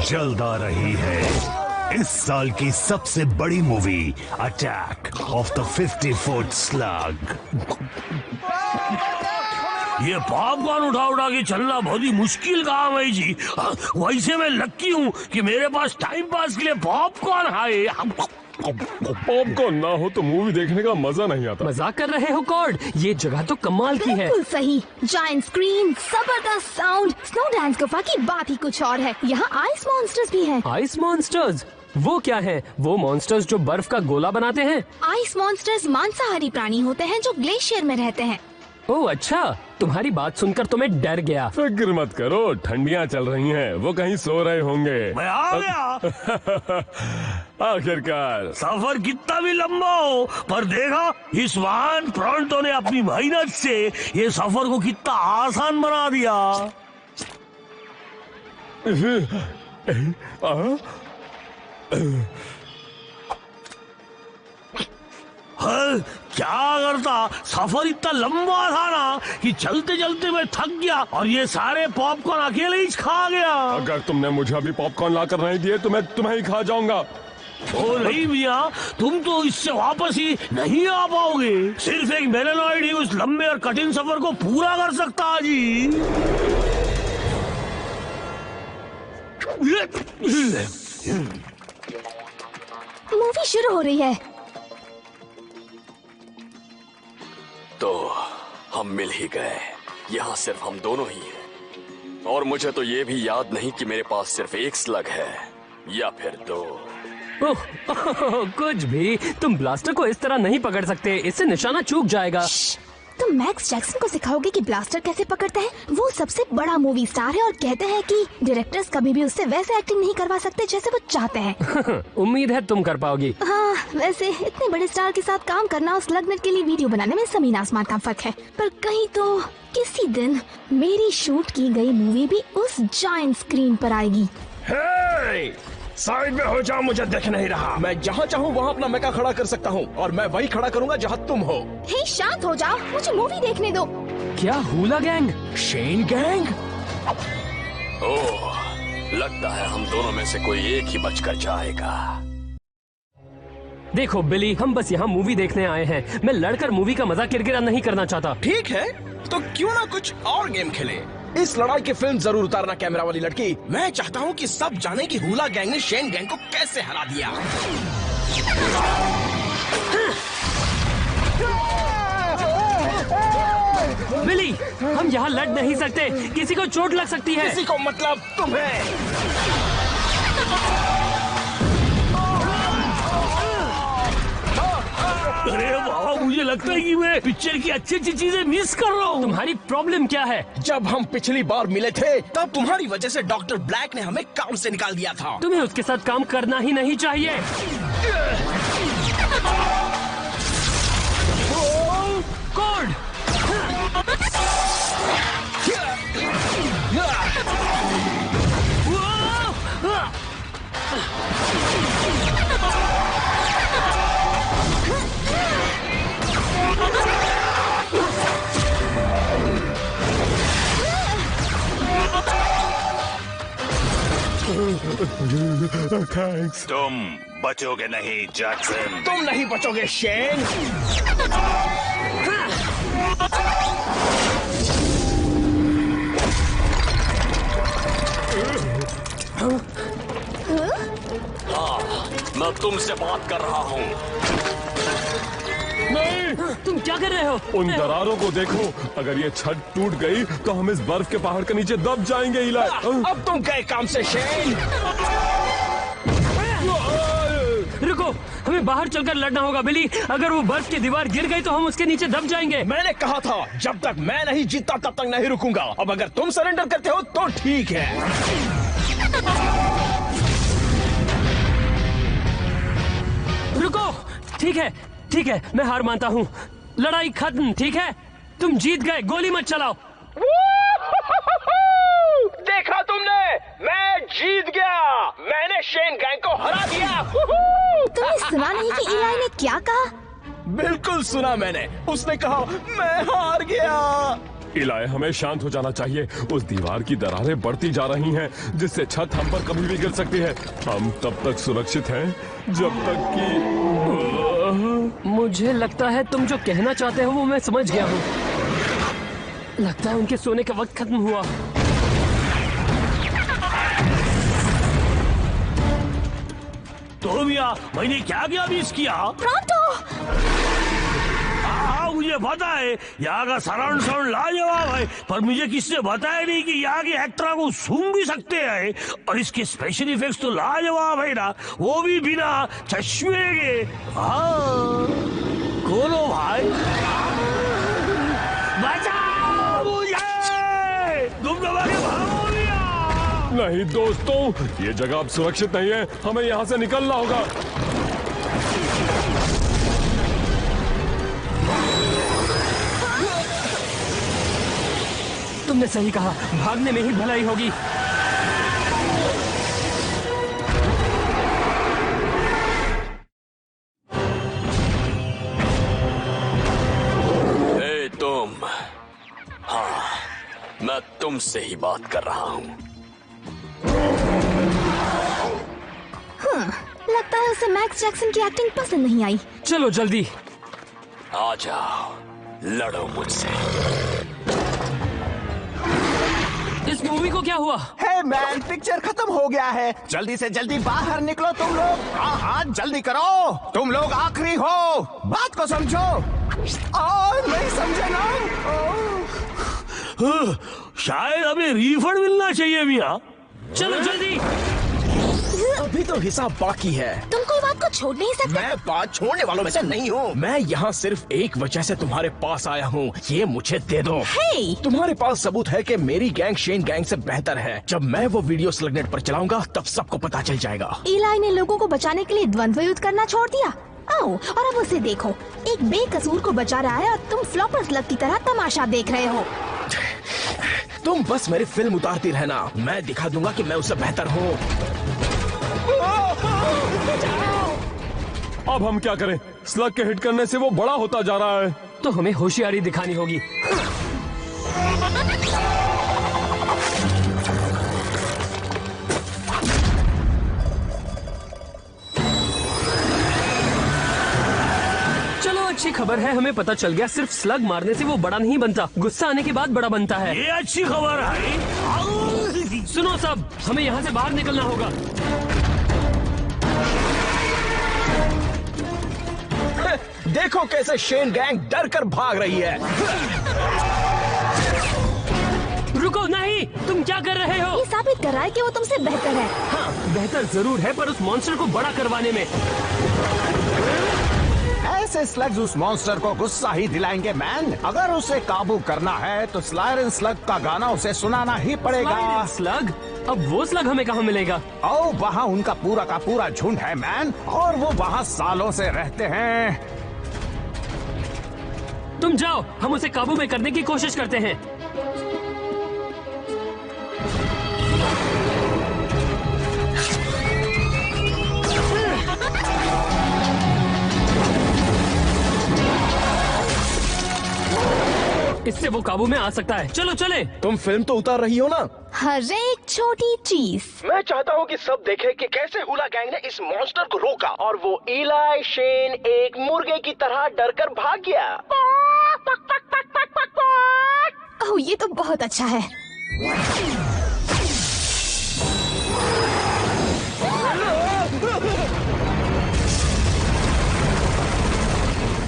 जल्द आ रही है इस साल की सबसे बड़ी movie, attack of the 50 foot slug. ये पॉपकॉर्न उठा उठा के चलना बहुत ही मुश्किल काम है जी। वैसे मैं लक्की हूँ कि मेरे पास टाइम पास के लिए पॉपकॉर्न है। पॉपकॉर्न ना हो तो मूवी देखने का मजा नहीं आता। मजाक कर रहे हो कॉर्ड? ये जगह तो कमाल की है। बिल्कुल सही, जायंट स्क्रीन, जबरदस्त साउंड, स्नो डांस गुफा की बात ही कुछ और है। यहाँ आइस मॉन्स्टर्स भी हैं। Ice monsters? वो क्या है? वो मॉन्स्टर्स जो बर्फ का गोला बनाते हैं? आइस मॉन्स्टर्स मांसाहारी प्राणी होते हैं जो ग्लेशियर में रहते हैं। ओह अच्छा, तुम्हारी बात सुनकर तो मैं डर गया। फिक्र मत करो, ठंडियाँ चल रही हैं, वो कहीं सो रहे होंगे। मैं आ गया। आखिरकार। सफर कितना भी लंबा हो, पर देखा इस वाहन प्रोंटो ने अपनी मेहनत से ये सफर को कितना आसान बना दिया। हाँ, क्या करता, सफर इतना लंबा था ना कि चलते चलते मैं थक गया और ये सारे पॉपकॉर्न अकेले ही खा गया। अगर तुमने मुझे अभी पॉपकॉर्न लाकर नहीं दिए तो मैं तुम्हें ही खा जाऊंगा। ओ नहीं मियाँ, तुम तो इससे वापस ही नहीं आ पाओगे। सिर्फ एक मेलेनॉइड ही उस लंबे और कठिन सफर को पूरा कर सकता है जी। मूवी शुरू हो रही है। तो हम मिल ही गए। यहाँ सिर्फ हम दोनों ही हैं। और मुझे तो ये भी याद नहीं कि मेरे पास सिर्फ एक स्लग है या फिर दो। ओह, कुछ भी। तुम ब्लास्टर को इस तरह नहीं पकड़ सकते, इससे निशाना चूक जाएगा। तुम मैक्स जैक्सन को सिखाओगे कि ब्लास्टर कैसे पकड़ते हैं? वो सबसे बड़ा मूवी स्टार है और कहते हैं कि डायरेक्टर्स कभी भी उससे वैसे एक्टिंग नहीं करवा सकते जैसे वो चाहते हैं। उम्मीद है तुम कर पाओगी। हाँ, वैसे इतने बड़े स्टार के साथ काम करना उस स्लगनेट के लिए वीडियो बनाने में जमीन आसमान का फर्क है। पर कहीं तो किसी दिन मेरी शूट की गई मूवी भी उस जायंट स्क्रीन पर आएगी। साइड में हो जाओ, मुझे दिख नहीं रहा। मैं जहाँ चाहूँ वहाँ अपना मेका खड़ा कर सकता हूँ और मैं वही खड़ा करूँगा जहाँ तुम हो। हे शांत हो जाओ, मुझे मूवी देखने दो। क्या हुला गैंग? शेन गैंग? ओह, लगता है हम दोनों में से कोई एक ही बचकर जाएगा। देखो बिली, हम बस यहाँ मूवी देखने आए हैं। मैं लड़कर मूवी का मजा किरकिरा नहीं करना चाहता। ठीक है, तो क्यों ना कुछ और गेम खेले। इस लड़ाई की फिल्म जरूर उतारना कैमरा वाली लड़की। मैं चाहता हूँ कि सब जाने कि हुला गैंग ने शेन गैंग को कैसे हरा दिया। बिली, हम यहाँ लड़ नहीं सकते, किसी को चोट लग सकती है। किसी को मतलब तुम्हें। अरे बाबा, मुझे लगता है कि मैं पिक्चर की अच्छी अच्छी चीजें मिस कर रहा हूँ। तुम्हारी प्रॉब्लम क्या है? जब हम पिछली बार मिले थे तब तुम्हारी वजह से डॉक्टर ब्लैक ने हमें काम से निकाल दिया था। तुम्हें उसके साथ काम करना ही नहीं चाहिए। कोड! थैंक्स। तुम बचोगे नहीं जैक्सन। तुम नहीं बचोगे शेन। हाँ, मैं तुमसे बात कर रहा हूँ। नहीं, तुम क्या कर रहे हो? उन दरारों को देखो। अगर ये छत टूट गई तो हम इस बर्फ के पहाड़ के नीचे दब जाएंगे। इलाई, अब तुम गए काम से शेन। रुको, हमें बाहर चलकर लड़ना होगा बिली। अगर वो बर्फ की दीवार गिर गई तो हम उसके नीचे दब जाएंगे। मैंने कहा था जब तक मैं नहीं जीतता तब तक नहीं रुकूंगा। अब अगर तुम सरेंडर करते हो तो ठीक है। रुको, ठीक है, मैं हार मानता हूँ। लड़ाई खत्म, ठीक है? तुम जीत गए, गोली मत चलाओ। देखा तुमने, मैं जीत गया। मैंने शेन गैंग को हरा दिया। तुमने सुना नहीं कि इलाई ने क्या कहा? बिल्कुल सुना मैंने। उसने कहा मैं हार गया। इलाय, हमें शांत हो जाना चाहिए। उस दीवार की दरारें बढ़ती जा रही हैं, जिससे छत हम पर कभी भी गिर सकती है। हम तब तक सुरक्षित हैं जब तक कि मुझे लगता है तुम जो कहना चाहते हो वो मैं समझ गया हूँ। लगता है उनके सोने का वक्त खत्म हुआ। तो भैया मैंने क्या क्या मिस किया? हाँ मुझे पता है यहाँ का सराउंड साउंड लाजवाब है, पर मुझे किसने बताया नहीं कि यहाँ के एक्टर को सूंघ भी सकते हैं। और इसके स्पेशल इफेक्ट्स तो लाजवाब है ना, वो भी बिना चश्मे के। हाँ खोलो भाई, बचाओ मुझे, तुम लोग आगे भागो भैया। नहीं दोस्तों, ये जगह अब सुरक्षित नहीं है, हमें यहाँ से निकलना होगा। तुमने सही कहा, भागने में ही भलाई होगी। ए तुम, हाँ मैं तुमसे ही बात कर रहा हूँ। लगता है उसे मैक्स जैक्सन की एक्टिंग पसंद नहीं आई। चलो जल्दी। आ जाओ, लड़ो मुझसे। इस मूवी को क्या हुआ? हे मैन, पिक्चर खत्म हो गया है। जल्दी से जल्दी बाहर निकलो तुम लोग। हाँ हाँ जल्दी करो, तुम लोग आखिरी हो। बात को समझो। नहीं समझे ना? शायद हमें रिफंड मिलना चाहिए भैया। चलो जल्दी। अभी तो हिसाब बाकी है। तुम कोई बात को छोड़ नहीं सकते। मैं बात छोड़ने वालों में से नहीं हूँ। मैं यहाँ सिर्फ एक वजह से तुम्हारे पास आया हूँ, ये मुझे दे दो। हे! तुम्हारे पास सबूत है कि मेरी गैंग शेन गैंग से बेहतर है। जब मैं वो वीडियो स्लगनेट पर चलाऊंगा तब सबको पता चल जाएगा। इलाई ने लोगों को बचाने के लिए द्वंद्व युद्ध करना छोड़ दिया। आओ और अब उसे देखो, एक बेकसूर को बचा रहा है और तुम फ्लॉपर स्लग की तरह तमाशा देख रहे हो। तुम बस मेरी फिल्म उतारती रहना, मैं दिखा दूंगा कि मैं उससे बेहतर हूँ। अब हम क्या करें? स्लग के हिट करने से वो बड़ा होता जा रहा है। तो हमें होशियारी दिखानी होगी। चलो अच्छी खबर है, हमें पता चल गया सिर्फ स्लग मारने से वो बड़ा नहीं बनता, गुस्सा आने के बाद बड़ा बनता है। ये अच्छी खबर है। सुनो सब, हमें यहाँ से बाहर निकलना होगा। देखो कैसे शेन गैंग डर कर भाग रही है। रुको, नहीं, तुम क्या कर रहे हो? ये साबित कर रहा है कि वो तुमसे बेहतर है। हाँ, बेहतर जरूर है, पर उस मॉन्स्टर को बड़ा करवाने में। ऐसे स्लग्स उस मॉन्स्टर को गुस्सा ही दिलाएंगे मैन। अगर उसे काबू करना है तो स्लाइरन स्लग का गाना उसे सुनाना ही पड़ेगा। स्लग? अब वो स्लग हमें कहाँ मिलेगा? ओ, वहाँ उनका पूरा का पूरा झुंड है मैन, और वो वहाँ सालों से रहते हैं। तुम जाओ, हम उसे काबू में करने की कोशिश करते हैं। इससे वो काबू में आ सकता है। चलो चले। तुम फिल्म तो उतार रही हो ना? हर एक छोटी चीज। मैं चाहता हूँ कि सब देखें कि कैसे हुला गैंग ने इस मॉन्स्टर को रोका और वो इलाई शेन एक मुर्गे की तरह डरकर भाग गया। ओह, ये तो बहुत अच्छा है।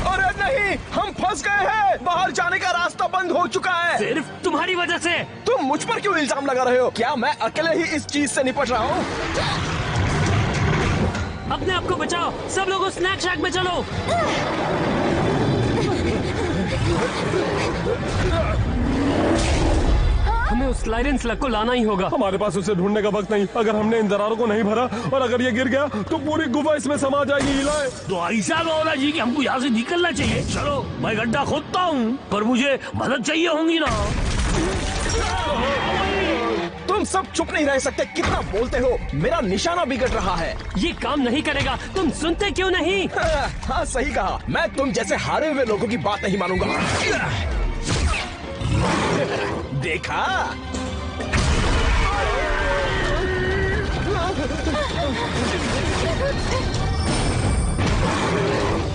अरे नहीं, हम फंस गए हैं। बाहर जाने का रास्ता बंद हो चुका है। सिर्फ तुम्हारी वजह से। तुम मुझ पर क्यों इल्जाम लगा रहे हो? क्या मैं अकेले ही इस चीज से निपट रहा हूँ? अपने आप को बचाओ, सब लोग स्नैक शैक में चलो। हमें उस स्लाइरन स्लग को लाना ही होगा। हमारे पास उसे ढूंढने का वक्त नहीं। अगर हमने इन दरारों को नहीं भरा और अगर ये गिर गया तो पूरी गुफा इसमें समा जाएगी। इलाय, तो ऐसा गौरा जी कि हमको यहाँ से निकलना चाहिए। चलो मैं गड्ढा खोदता हूँ, पर मुझे मदद चाहिए होंगी ना। तुम सब चुप नहीं रह सकते। कितना बोलते हो? मेरा निशाना बिगड़ रहा है। ये काम नहीं करेगा। तुम सुनते क्यों नहीं? हाँ सही कहा। मैं तुम जैसे हारे हुए लोगों की बात नहीं मानूंगा। देखा?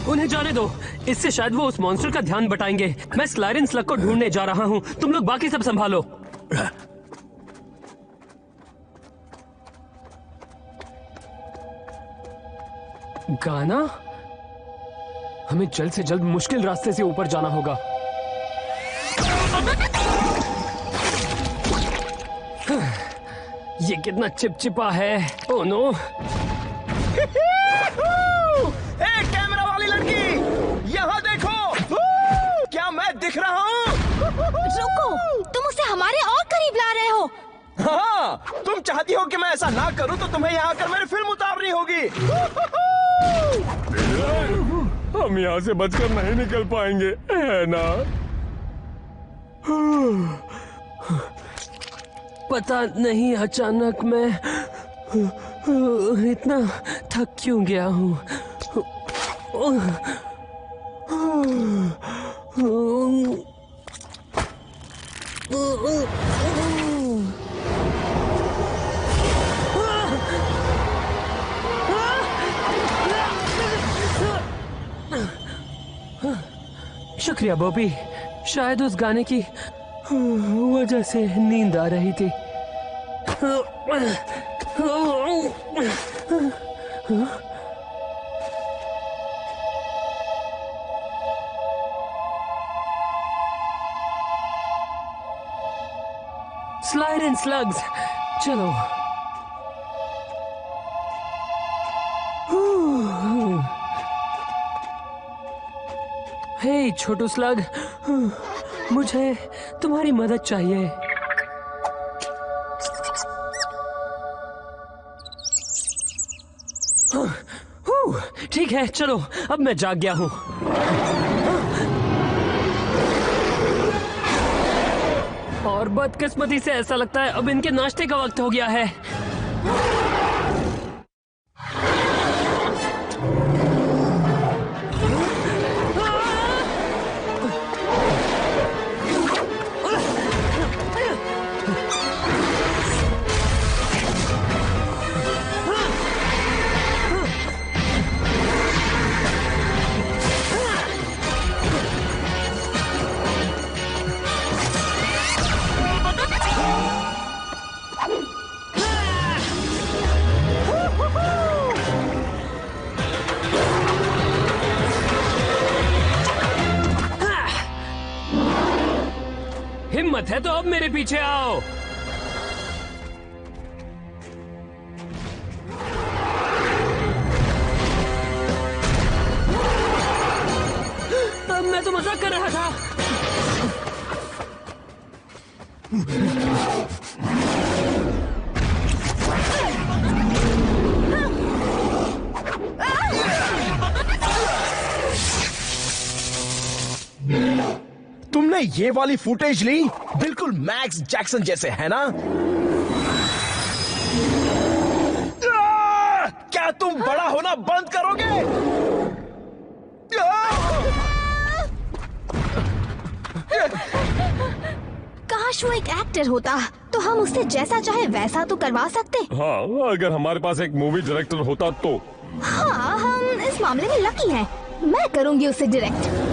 उन्हें जाने दो, इससे शायद वो उस मॉन्स्टर का ध्यान बटाएंगे। मैं स्लाइरन स्लग को ढूंढने जा रहा हूँ, तुम लोग बाकी सब संभालो। गाना? हमें जल्द से जल्द मुश्किल रास्ते से ऊपर जाना होगा। ये कितना चिपचिपा है। Oh no. कैमरा वाली लड़की, यहाँ देखो। क्या मैं दिख रहा हूँ? रुको, तुम उसे हमारे और करीब ला रहे हो। हाँ, तुम चाहती हो कि मैं ऐसा ना करूँ तो तुम्हें यहाँ आकर मेरी फिल्म उतारनी होगी। हम यहाँ से बचकर नहीं निकल पाएंगे, है ना? पता नहीं अचानक मैं इतना थक क्यों गया हूँ। शुक्रिया बॉबी, शायद उस गाने की वजह से नींद आ रही थी। स्लाइड एंड स्लग्स, चलो। हे छोटू स्लग, मुझे तुम्हारी मदद चाहिए। ठीक है, चलो, अब मैं जाग गया हूँ। और बदकिस्मती से ऐसा लगता है अब इनके नाश्ते का वक्त हो गया है। हिम्मत है तो अब मेरे पीछे आओ। अब मैं तो मजाक कर रहा था। तुमने ये वाली फुटेज ली? बिल्कुल मैक्स जैक्सन जैसे, है ना? क्या तुम बड़ा होना बंद करोगे? काश वो एक एक्टर होता तो हम उससे जैसा चाहे वैसा तो करवा सकते। हाँ, अगर हमारे पास एक मूवी डायरेक्टर होता तो। हाँ, हम इस मामले में लकी हैं। मैं करूंगी उसे डायरेक्ट।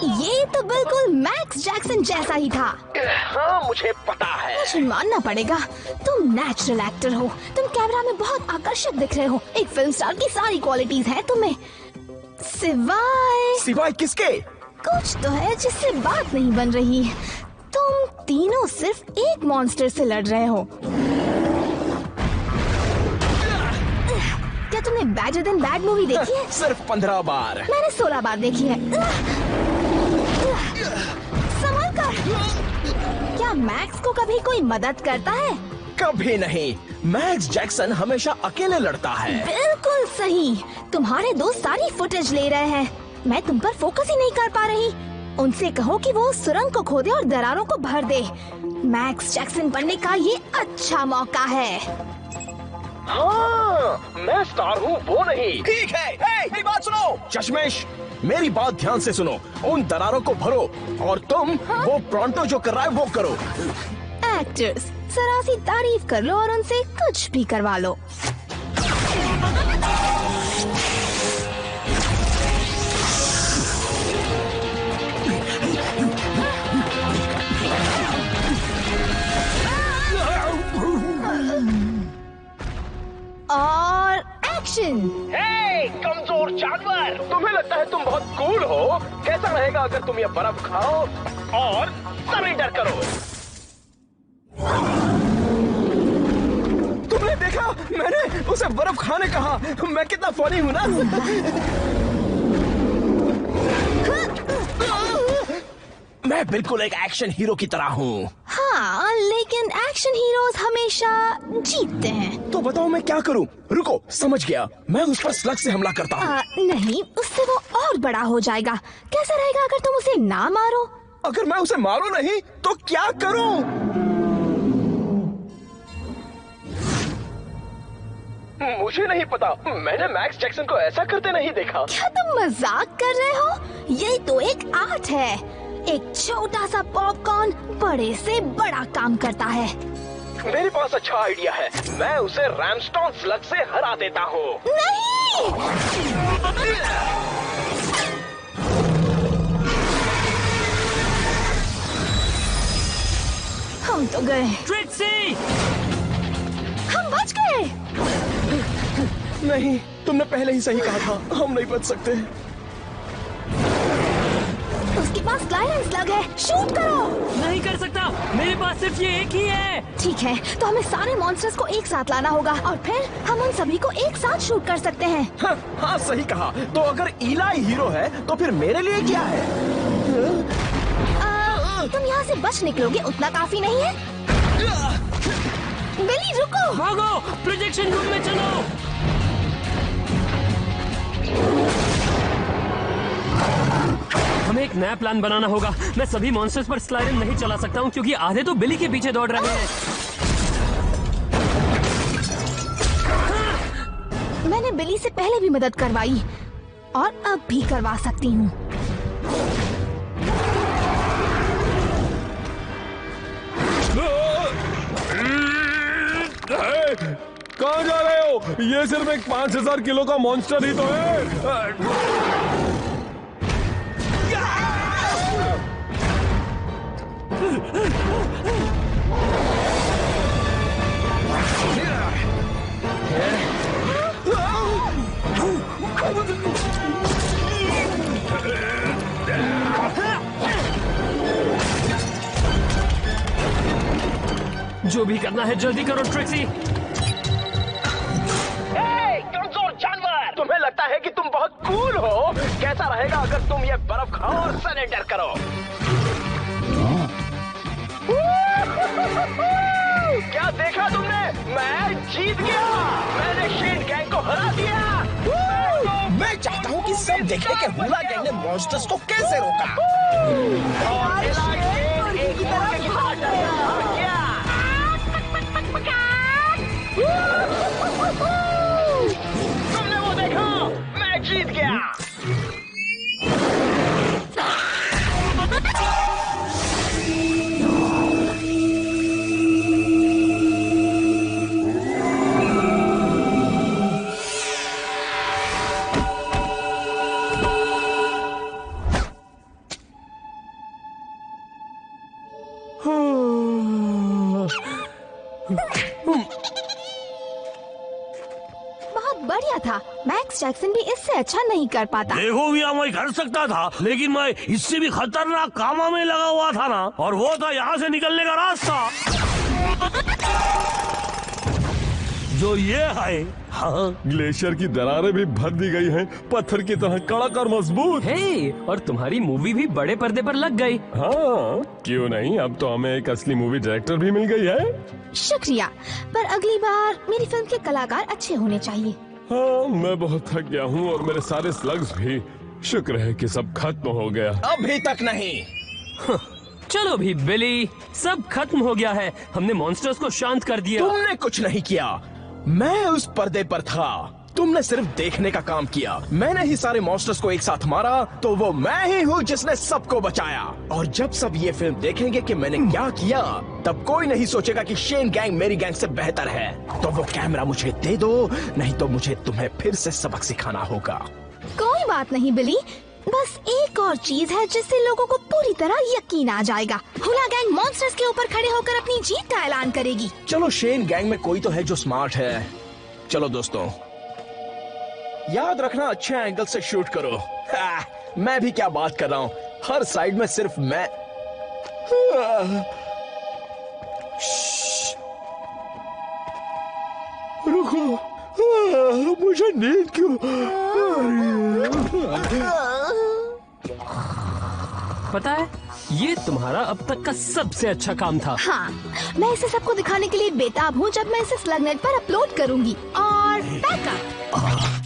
ये तो बिल्कुल मैक्स जैक्सन जैसा ही था। हाँ, मुझे पता है। मुझे मानना पड़ेगा, तुम नेचुरल एक्टर हो। तुम कैमरा में बहुत आकर्षक दिख रहे हो। एक फिल्म स्टार की सारी क्वालिटीज हैं तुम्हें, सिवाय किसके? कुछ तो है जिससे बात नहीं बन रही। तुम तीनों सिर्फ एक मॉन्स्टर से लड़ रहे हो। क्या तुमने बैडर देन बैड मूवी देखी है? सिर्फ 15 बार। मैंने 16 बार देखी है। संभल कर। क्या मैक्स को कभी कोई मदद करता है? कभी नहीं। मैक्स जैक्सन हमेशा अकेले लड़ता है। बिल्कुल सही। तुम्हारे दोस्त सारी फुटेज ले रहे हैं। मैं तुम पर फोकस ही नहीं कर पा रही। उनसे कहो कि वो सुरंग को खोदे और दरारों को भर दे। मैक्स जैक्सन बनने का ये अच्छा मौका है। हाँ, मैं स्टार हूँ वो नहीं। ठीक है, मेरी बात सुनो। चश्मेश, मेरी बात ध्यान से सुनो। उन दरारों को भरो और तुम वो प्रोंटो जो कर रहा है वो करो। एक्टर्स, जरा सी तारीफ कर लो और उनसे कुछ भी करवा लो। और एक्शन। हे कमजोर जानवर, तुम्हें लगता है तुम बहुत कूल हो? कैसा रहेगा अगर तुम ये बर्फ खाओ और सरेंडर करो? तुमने देखा, मैंने उसे बर्फ खाने कहा। मैं कितना फनी हूँ ना? मैं बिल्कुल एक एक्शन हीरो की तरह हूँ। हाँ, लेकिन एक्शन हीरोज हमेशा जीतते हैं। तो बताओ मैं क्या करूँ? रुको, समझ गया। मैं उस पर स्लग से हमला करता हूँ। नहीं, उससे वो और बड़ा हो जाएगा। कैसा रहेगा अगर तुम उसे ना मारो? अगर मैं उसे मारूं नहीं तो क्या करूं? मुझे नहीं पता। मैंने मैक्स जैक्सन को ऐसा करते नहीं देखा। क्या तुम मजाक कर रहे हो? ये तो एक आर्ट है। एक छोटा सा पॉपकॉर्न बड़े से बड़ा काम करता है। मेरे पास अच्छा आइडिया है। मैं उसे रैमस्टोन स्लग से हरा देता हूँ। नहीं! हम तो गए। ट्रिक्सी! हम बच गए। नहीं, तुमने पहले ही सही कहा था। हम नहीं बच सकते। उसके पास ग्लाइडर स्लग है। शूट करो। नहीं कर सकता, मेरे पास सिर्फ ये एक ही है। ठीक है, तो हमें सारे मॉन्स्टर्स को एक साथ लाना होगा और फिर हम उन सभी को एक साथ शूट कर सकते हैं। हाँ, सही कहा। तो अगर इलाई हीरो है तो फिर मेरे लिए क्या है? तुम यहाँ से बच निकलोगे उतना काफी नहीं है? बिली रुको। भागो, प्रोजेक्शन रूम में चलो। हमें एक नया प्लान बनाना होगा। मैं सभी मॉन्स्टर्स पर स्लाइडर नहीं चला सकता हूँ क्योंकि आधे तो बिली के पीछे दौड़ रहे हैं। मैंने बिली से पहले भी मदद करवाई और अब भी करवा सकती हूँ। कहाँ जा रहे हो? ये सिर्फ एक 5000 किलो का मॉन्स्टर ही तो है। जो भी करना है जल्दी करो ट्रिक्सी। कमजोर जानवर, तुम्हें लगता है कि तुम बहुत कूल हो? कैसा रहेगा अगर तुम ये बर्फ खाओ और सरेंडर करो? क्या देखा तुमने? मैं जीत गया। मैंने शेन गैंग को हरा दिया। मैं चाहता हूँ कि सब देखें कि हुला गैंग ने मॉन्स्टर्स को कैसे रोका। और एक तरह की बात है। तुमने वो देखा? मैं जीत गया। बहुत बढ़िया था। मैक्स जैक्सन भी इससे अच्छा नहीं कर पाता। देखो भी मैं कर सकता था, लेकिन मैं इससे भी खतरनाक कामों में लगा हुआ था ना, और वो था यहाँ से निकलने का रास्ता, जो ये है। हाँ, ग्लेशियर की दरारें भी भर दी गई हैं, पत्थर की तरह कड़क और मजबूत। हे, और तुम्हारी मूवी भी बड़े पर्दे पर लग गई। हाँ, क्यों नहीं? अब तो हमें एक असली मूवी डायरेक्टर भी मिल गई है। शुक्रिया, पर अगली बार मेरी फिल्म के कलाकार अच्छे होने चाहिए। हाँ, मैं बहुत थक गया हूँ और मेरे सारे स्लग्स भी। शुक्र है कि सब खत्म हो गया। अभी तक नहीं। चलो भी बिली, सब खत्म हो गया है। हमने मॉन्स्टर्स को शांत कर दिया। तुमने कुछ नहीं किया। मैं उस पर्दे पर था, तुमने सिर्फ देखने का काम किया। मैंने ही सारे मॉन्स्टर्स को एक साथ मारा, तो वो मैं ही हूँ जिसने सबको बचाया। और जब सब ये फिल्म देखेंगे कि मैंने क्या किया, तब कोई नहीं सोचेगा कि शेन गैंग मेरी गैंग से बेहतर है। तो वो कैमरा मुझे दे दो, नहीं तो मुझे तुम्हें फिर से सबक सिखाना होगा। कोई बात नहीं बिली, बस एक और चीज है जिससे लोगों को पूरी तरह यकीन आ जाएगा। हुला गैंग मॉन्स्टर्स के ऊपर खड़े होकर अपनी जीत का ऐलान करेगी। चलो, शेन गैंग में कोई तो है जो स्मार्ट है। चलो दोस्तों, याद रखना अच्छे एंगल से शूट करो। मैं भी क्या बात कर रहा हूँ, हर साइड में सिर्फ मैं। रुको, मुझे नींद क्यों? पता है, ये तुम्हारा अब तक का सबसे अच्छा काम था। हाँ, मैं इसे सबको दिखाने के लिए बेताब हूँ जब मैं इसे स्लगनेट पर अपलोड करूंगी। और बैकअप